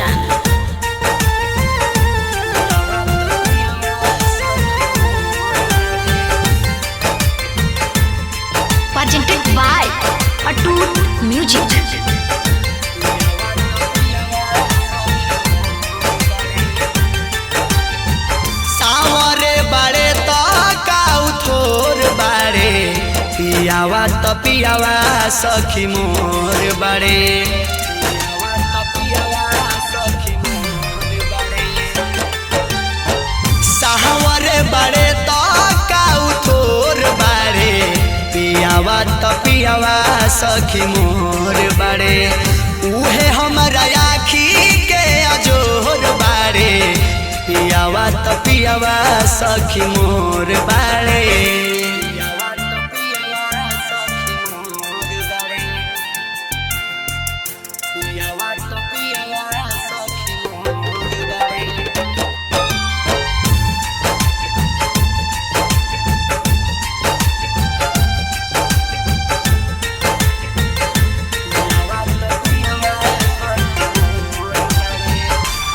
Roshan. Presented by Atut Music. सावरे बड़े तो काउ थोर बड़े पियावा तो पियावा सखी मोर बड़े सावरे बड़े तो काउ थोर बड़े पियावा तो पियावा सखी मोर बड़े उहे हमरा आखी के अजोर बड़े पियावा तो पियावा सखी मोर बाड़े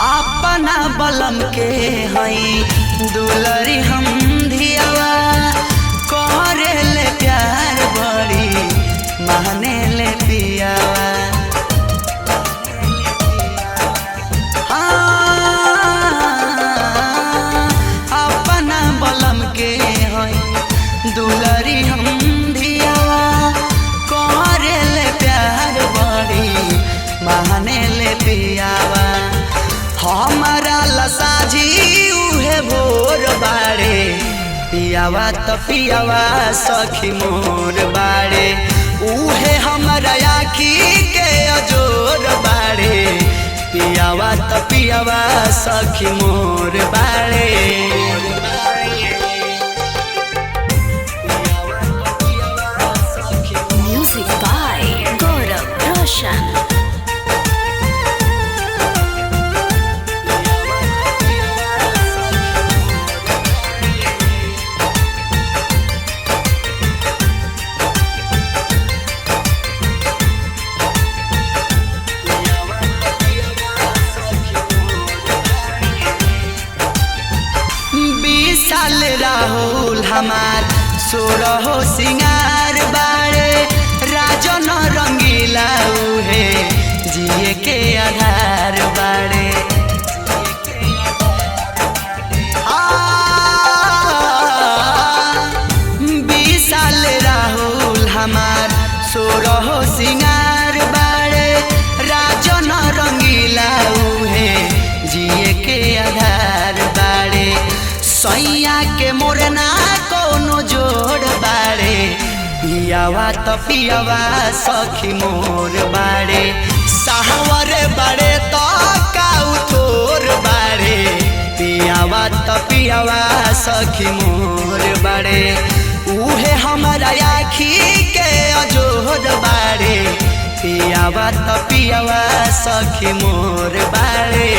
अपना बलम के हई दुलरी हम धियावा करे ले प्यार बड़ी माने ले पियावा अपना बलम के हई दुलरी हम धियावा करे ले प्यार बड़ी माने ले पियावा हमारा लसाजी उहे भोर बाड़े पियावा तो पियावा सखी मोर बाड़े उहे हमारा आखी के अजोर बाड़े पियावा तो पियावा सखी मोर बाड़े Music by Gaurav Roshan. साल राहुल हमार सोरहो सिंगार बाड़े राजन रंगीला उहे जिए के आधार बाड़े साल राहुल हमार सोरहो सिंगार बाड़े राजन रंगीला उहे जिए के आधार बाड़े सैया के मोरना कोनो जोड़ बाड़े पियावा तो पियावा सखी मोर बाड़े सावर बाड़े तो काउ थोर बाड़े पियावा तो पियावा सखी मोर बाड़े उहे हमारा आखी के अजोर बाड़े पियावा तो पियावा सखी मोर बाड़े।